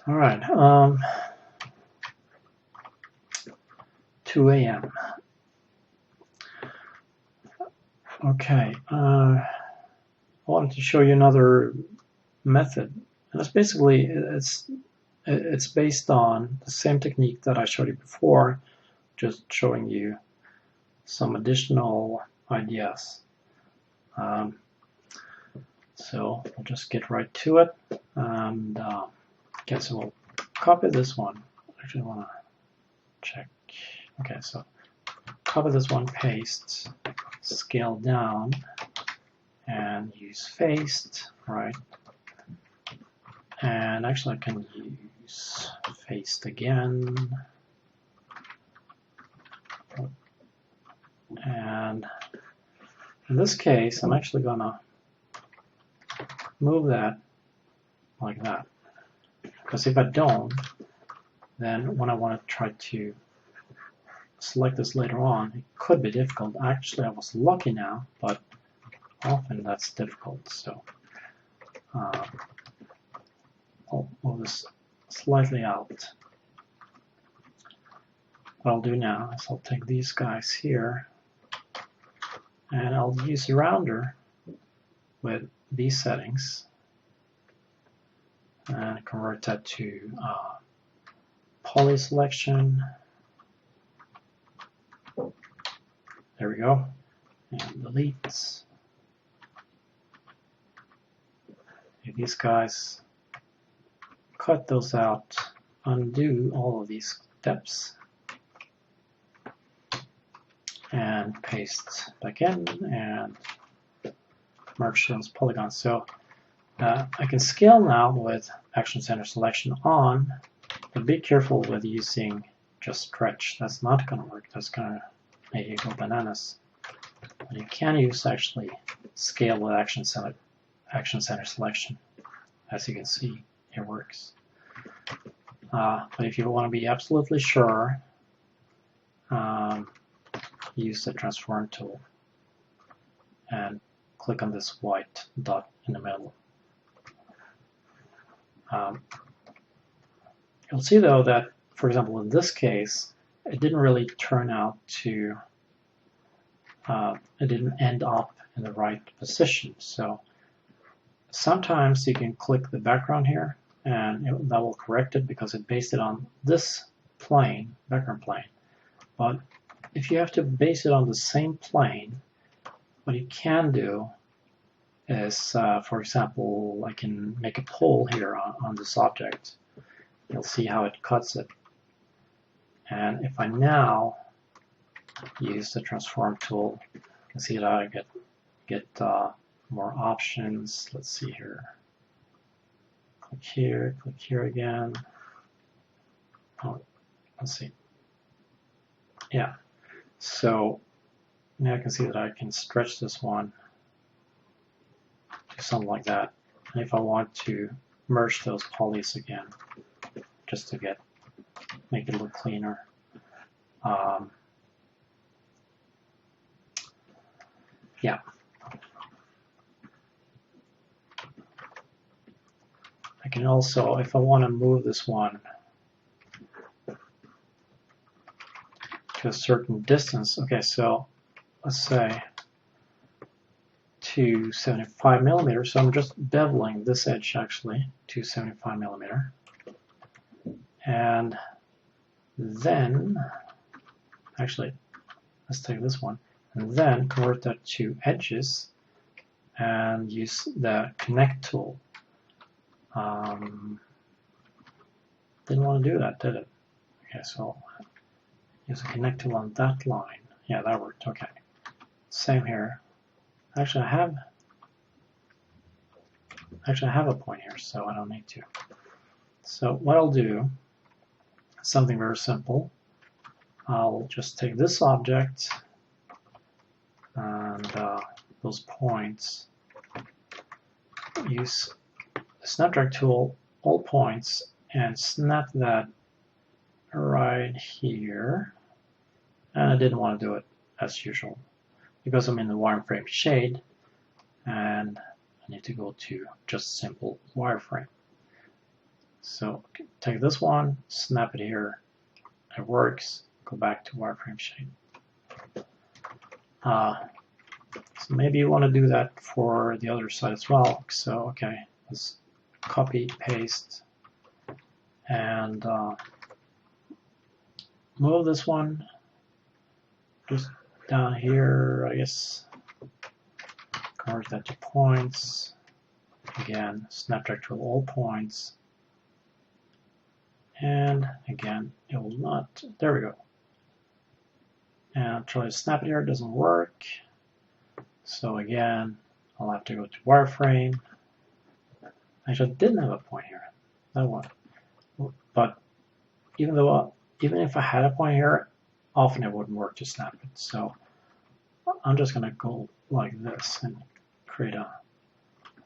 All right, 2 a.m. Okay, I wanted to show you another method. And it's basically, it's based on the same technique that I showed you before, just showing you some additional ideas. So I'll just get right to it, and guess we'll copy this one. Actually, I want to check. Okay, so copy this one, paste, scale down, and use faced, right? And actually, I can use faced again. And in this case, I'm actually gonna move that like that. Because if I don't, then when I want to try to select this later on, it could be difficult. Actually, I was lucky now, but often that's difficult. So I'll move this slightly out. What I'll do now is I'll take these guys here, and I'll use a rounder with these settings and convert that to poly selection. There we go. And delete. These guys, cut those out, undo all of these steps, and paste back in and merge those polygons. So I can scale now with action center selection on, but be careful with using just stretch. That's not going to work. That's going to make you go bananas. But you can use actually scale with action center selection. As you can see, it works. But if you want to be absolutely sure, use the transform tool and click on this white dot in the middle. You'll see though that, for example, in this case, it didn't really turn out to, it didn't end up in the right position. So sometimes you can click the background here and that will correct it because it based it on this plane, background plane. But if you have to base it on the same plane, what you can do is, for example, I can make a pole here on this object. You'll see how it cuts it. And if I now use the transform tool, you can see that I get more options. Let's see here. Click here again. Oh, let's see. Yeah. So now I can see that I can stretch this one to something like that. And if I want to merge those polys again, just to make it look cleaner. Yeah. I can also, if I want to move this one to a certain distance, okay, so let's say 275 millimeters. So I'm just beveling this edge actually to 75 millimeter. And then, actually, let's take this one, and then convert that to edges and use the connect tool. Didn't want to do that, did it? Okay, so use a connect tool on that line. Yeah, that worked. Okay. Same here. Actually, I have a point here, so I don't need to. So what I'll do, something very simple. I'll just take this object and those points, use the snap drag tool, all points, and snap that right here. And I didn't want to do it as usual because I'm in the wireframe shade and I need to go to just simple wireframe. So take this one, snap it here. It works. Go back to wireframe shade. So maybe you want to do that for the other side as well. So okay, let's copy, paste, and move this one just down here, I guess. Convert that to points. Again, snap drag to all points. And again, it will not. There we go. And try to snap it here. It doesn't work. So again, I'll have to go to wireframe. Actually, I didn't have a point here. That one. But even if I had a point here, often it wouldn't work to snap it. So I'm just going to go like this and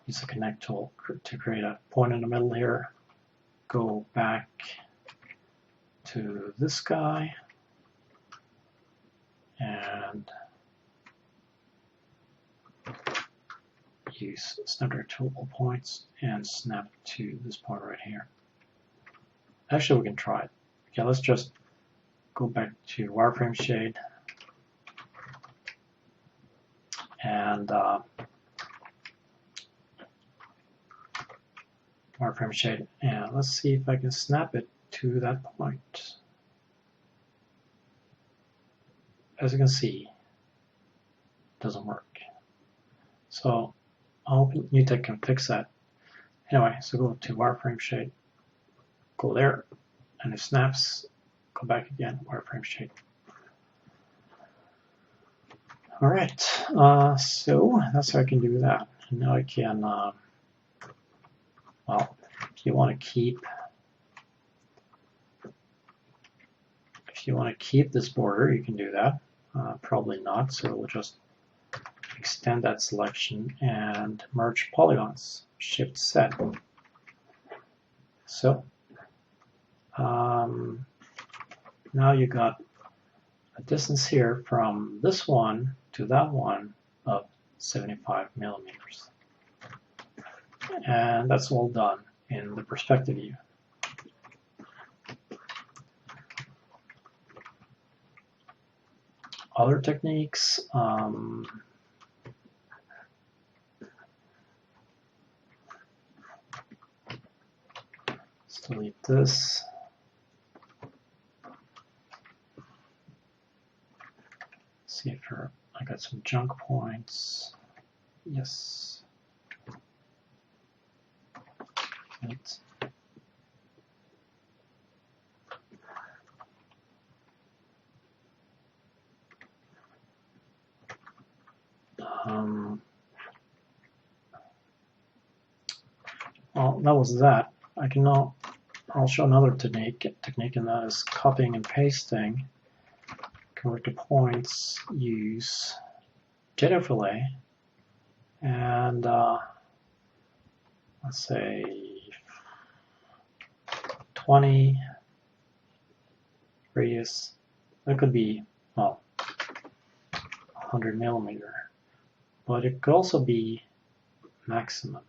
use the connect tool to create a point in the middle here. Go back to this guy and use snap drag to all points and snap to this point right here. Actually, we can try it. Okay, let's just go back to wireframe shade and wireframe shade, and let's see if I can snap it to that point. As you can see, it doesn't work. So I hope NewTek can fix that. Anyway, so go to wireframe shade, go there, and it snaps. Go back again, wireframe shade. All right, so that's how I can do that. And now I can, well, if you want to keep this border, you can do that. Probably not, so we'll just extend that selection and merge polygons, Shift set. So now you got a distance here from this one to that one of 75 millimeters. And that's all done in the perspective view. Other techniques, let's delete this. See if I got some junk points. Yes. Right. Well, that was that. I can now, I'll show another technique, and that is copying and pasting. Convert to points, use JFLA, and let's say 20 radius. That could be, well, 100 millimeter, but it could also be maximum.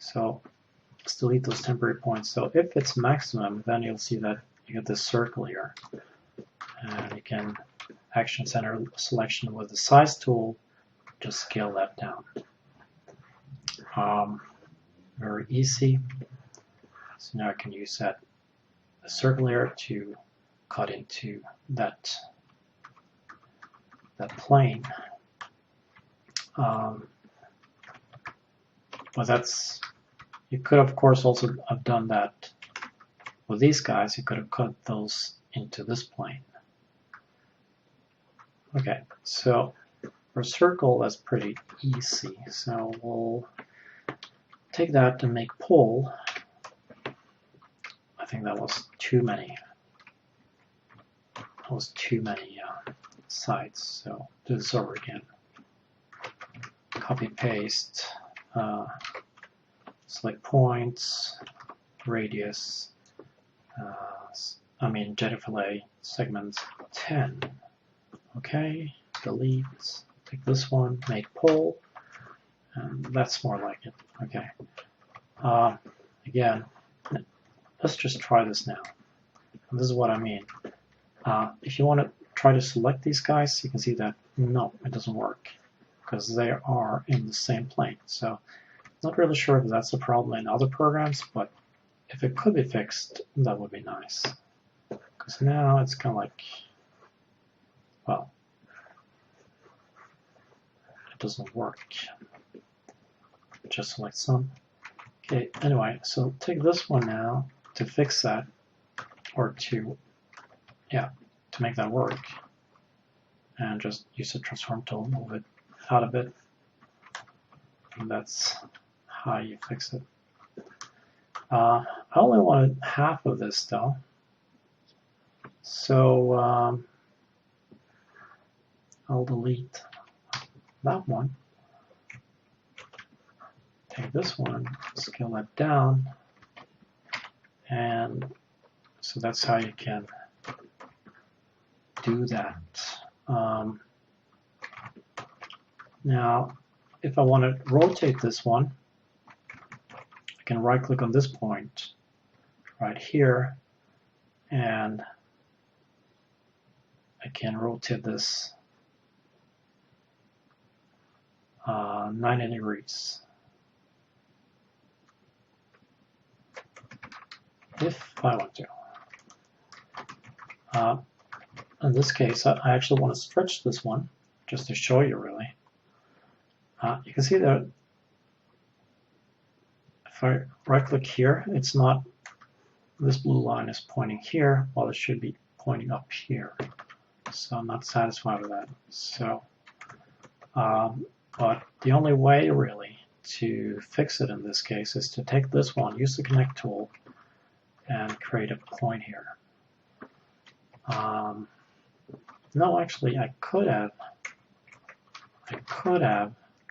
So let's delete those temporary points. So if it's maximum, then you'll see that you get this circle here. And you can action center selection with the size tool, just scale that down. Very easy. So now I can use the circle here to cut into that plane. But that's, you could of course also have done that with these guys. You could have cut those into this plane. Okay, so for a circle, that's pretty easy. So we'll take that and make pole. I think that was too many. That was too many sides. So do this over again. Copy paste. Select points, radius. JFLA segments 10. Okay, delete, take this one, make pole, and that's more like it. Okay. Again, let's just try this now. And this is what I mean. If you want to try to select these guys, you can see that no, it doesn't work because they are in the same plane. So not really sure if that's the problem in other programs, but if it could be fixed, that would be nice. Because now it's kind of like, well, it doesn't work. Just select some. Okay, anyway, so take this one now to fix that, or to make that work. And just use the transform tool, move it out a bit. And that's how you fix it. I only wanted half of this though. So I'll delete that one. Take this one, scale that down. And so that's how you can do that. Now, if I want to rotate this one, I can right click on this point right here, and I can rotate this 90 degrees. If I want to. In this case, I actually want to stretch this one, just to show you really. You can see that if I right click here, it's not, this blue line is pointing here, while it should be pointing up here. So I'm not satisfied with that. So, but the only way really to fix it in this case is to take this one, use the connect tool, and create a point here. No, actually, I could have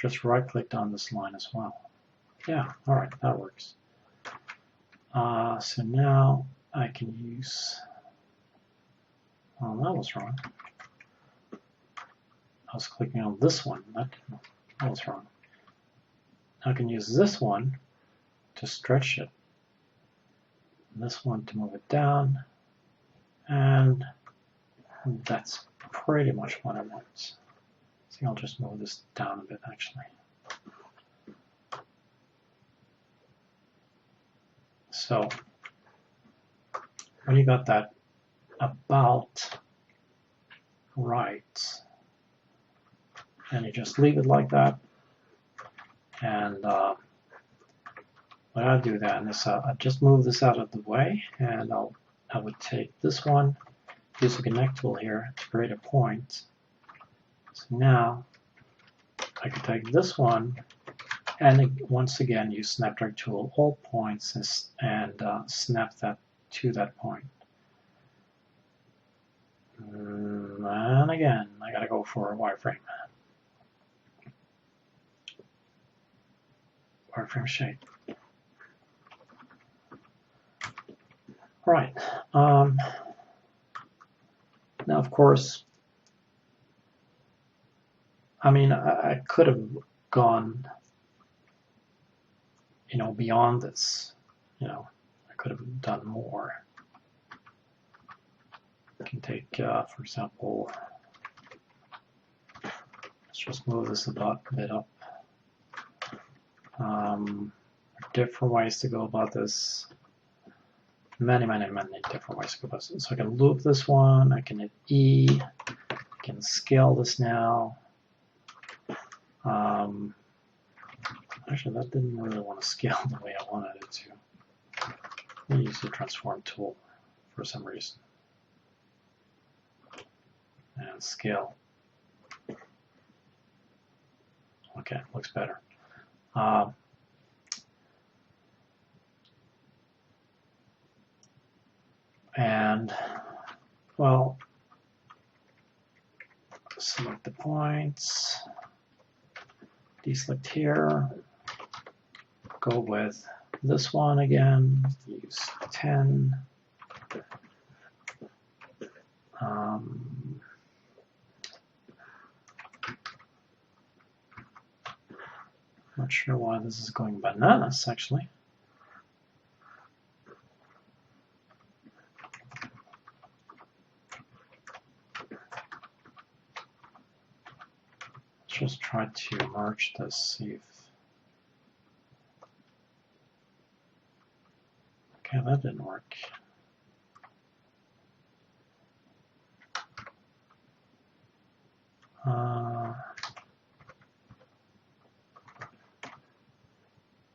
just right-clicked on this line as well. Yeah, all right, that works. So now I can use. Oh, that was wrong. I was clicking on this one. That was wrong. I can use this one to stretch it. And this one to move it down. And that's pretty much what I want. So I'll just move this down a bit actually. So when you got that about right, and you just leave it like that, and when I do that, and I just move this out of the way, and I would take this one, use the connect tool here to create a point. So now I can take this one and once again use snap drag tool, all points, and snap that to that point. And again, I gotta go for a wireframe. Wireframe shape. Right. Now, of course, I mean, I could have gone, beyond this. I could have done more. I can take, for example, let's just move this a bit up. Different ways to go about this. Many different ways to go about this. So I can loop this one. I can hit E. I can scale this now. Actually, that didn't really want to scale the way I wanted it to. Let me use the transform tool for some reason. And scale. Okay, looks better. And, well, select the points, deselect here, go with this one again, use 10. Not sure why this is going bananas, actually. just try to merge this, see if... Okay, that didn't work.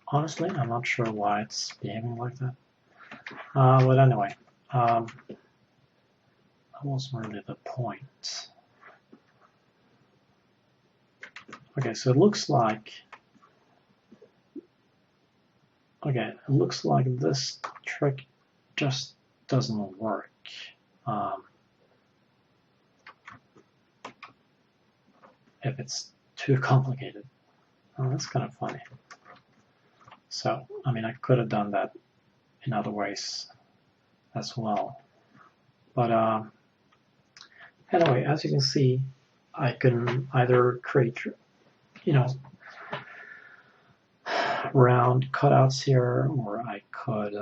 Honestly, I'm not sure why it's behaving like that. But anyway, that wasn't really the point. Okay, so it looks like this trick just doesn't work. If it's too complicated. Oh, that's kind of funny. So, I mean, I could have done that in other ways as well. But anyway, as you can see, I can either create, round cutouts here, or I could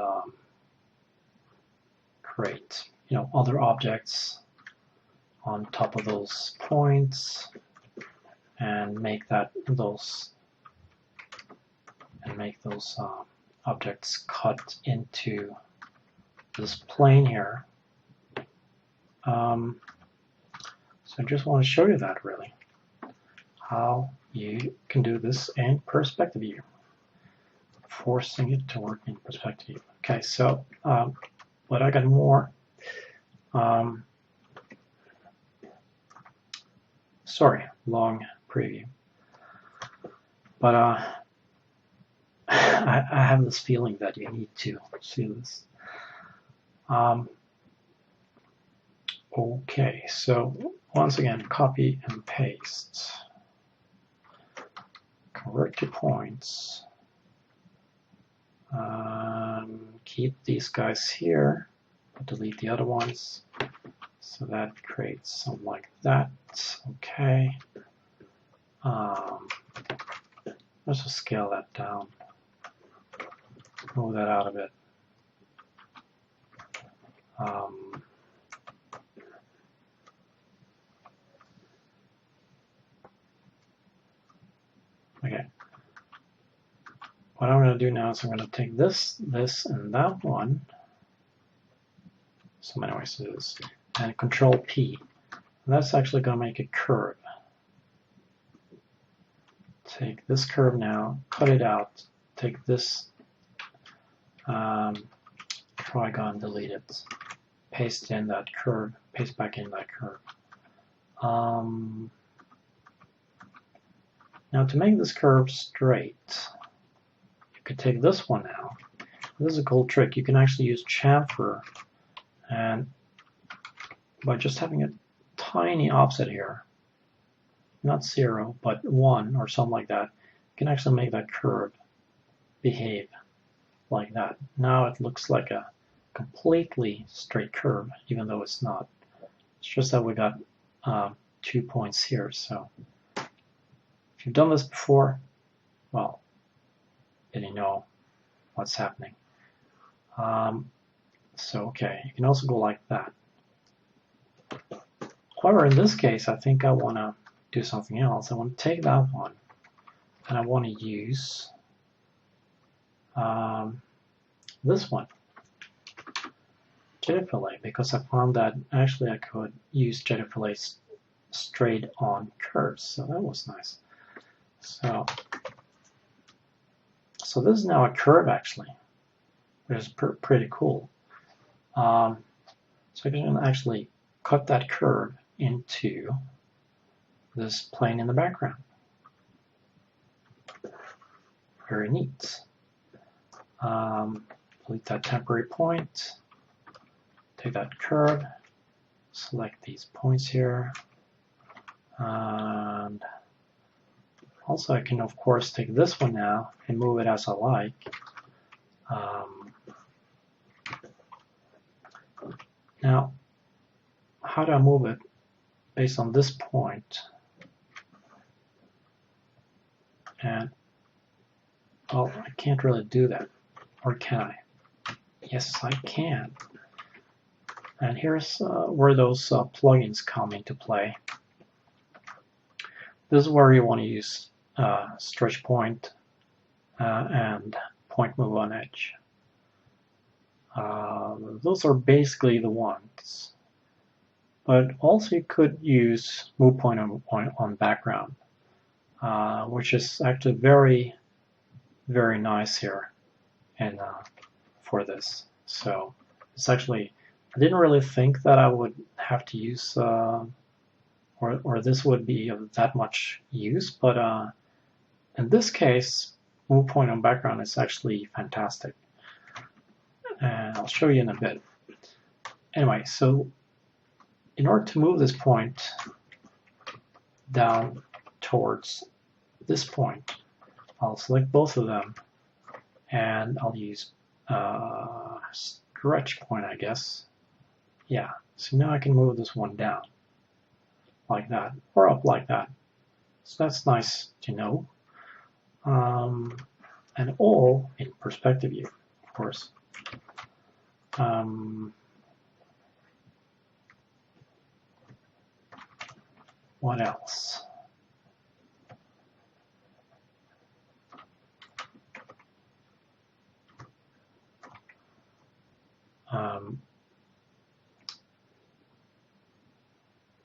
create, other objects on top of those points, and make those objects cut into this plane here. So I just want to show you that, really, how you can do this in perspective view, forcing it to work in perspective view. Okay, so but I got more. Sorry, long preview. But I have this feeling that you need to see this. Okay, so once again, copy and paste. Convert to points. Keep these guys here, but delete the other ones. So that creates something like that. Okay. Let's just scale that down. Move that out a bit. Okay. What I'm going to do now is I'm going to take this, and that one. So many ways to do this. And Control P. And that's actually going to make a curve. Take this curve now, cut it out, take this trigon, delete it, paste in that curve, paste back in that curve. Now to make this curve straight, you could take this one now. This is a cool trick. You can actually use chamfer, and by just having a tiny offset here, not 0, but 1 or something like that, you can actually make that curve behave like that. Now it looks like a completely straight curve, even though it's not. It's just that we got 2 points here. So if you've done this before, well, then you know what's happening. So okay, you can also go like that. However, in this case, I think I want to do something else. I want to take that one, and I want to use this one, Jedi fillet, because I found that actually I could use Jedi fillet straight on curves, so that was nice. So this is now a curve actually, which is pretty cool. So I can actually cut that curve into this plane in the background. Very neat. Delete that temporary point, take that curve, select these points here, and also I can of course take this one now and move it as I like. Now, how do I move it based on this point? And well, I can't really do that, or can I? Yes, I can. And here's where those plugins come into play. This is where you want to use stretch point and point move on edge. Those are basically the ones. But also you could use move point on background, which is actually very, very nice here and for this. So it's actually, I didn't really think that I would have to use or this would be of that much use, but in this case, move point on background is actually fantastic. And I'll show you in a bit. Anyway, so in order to move this point down towards this point, I'll select both of them and I'll use stretch point, I guess. Yeah, so now I can move this one down like that, or up like that. So that's nice to know. And all in perspective view, of course. What else?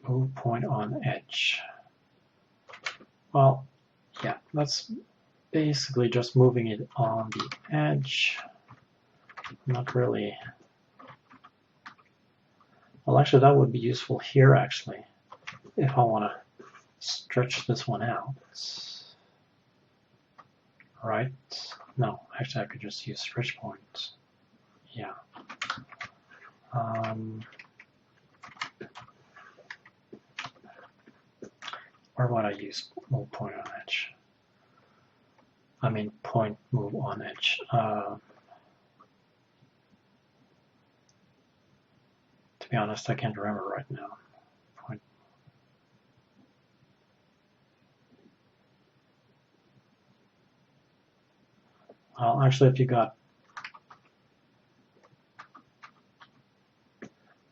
Move point on edge. Well, yeah, that's basically just moving it on the edge. Not really. Well, actually, that would be useful here, actually, if I want to stretch this one out. Right? No, actually, I could just use stretch points. Yeah. Or would I use move point on edge? I mean, point move on edge. To be honest, I can't remember right now. Point. Well, actually, if you got,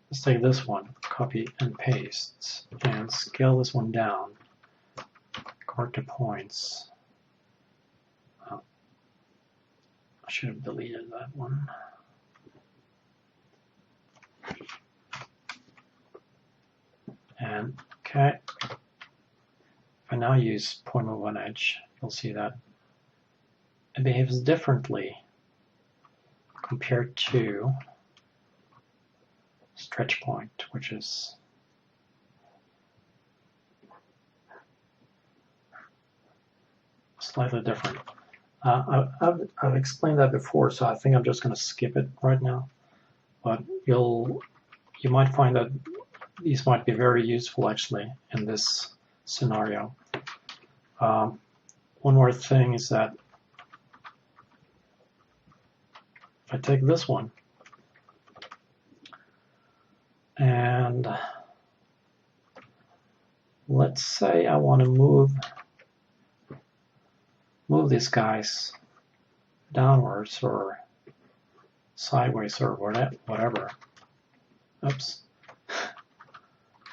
let's take this one, copy and paste, and scale this one down. Card to points. Oh, I should have deleted that one. And okay, if I now use point move on edge, you'll see that it behaves differently compared to stretch point, which is slightly different. I've explained that before, so I think I'm just going to skip it right now. But you might find that these might be very useful actually in this scenario. One more thing is that if I take this one and let's say I want to move these guys downwards or sideways or whatever. Oops.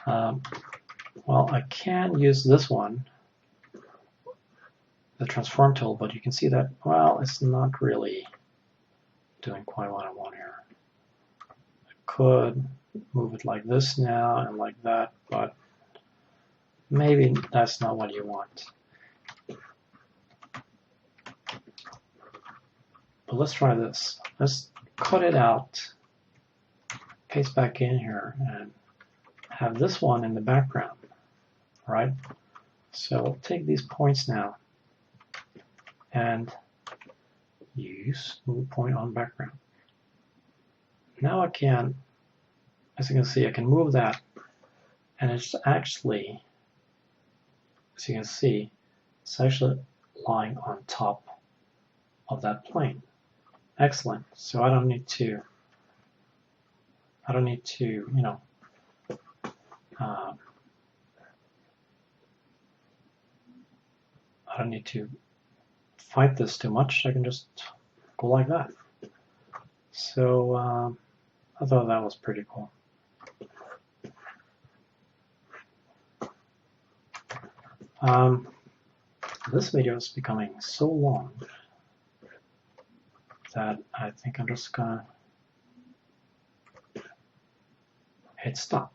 Well, I can use this one, the transform tool, but you can see that, well, it's not really doing quite what I want here. I could move it like this now and like that, but maybe that's not what you want. But let's try this. Let's cut it out, paste back in here, and have this one in the background, right? So take these points now and use move point on background. Now I can, as you can see, I can move that, and it's actually, as you can see, it's actually lying on top of that plane. Excellent. So I don't need to, you know, I don't need to fight this too much. I can just go like that. So I thought that was pretty cool. This video is becoming so long that I think I'm just gonna hit stop.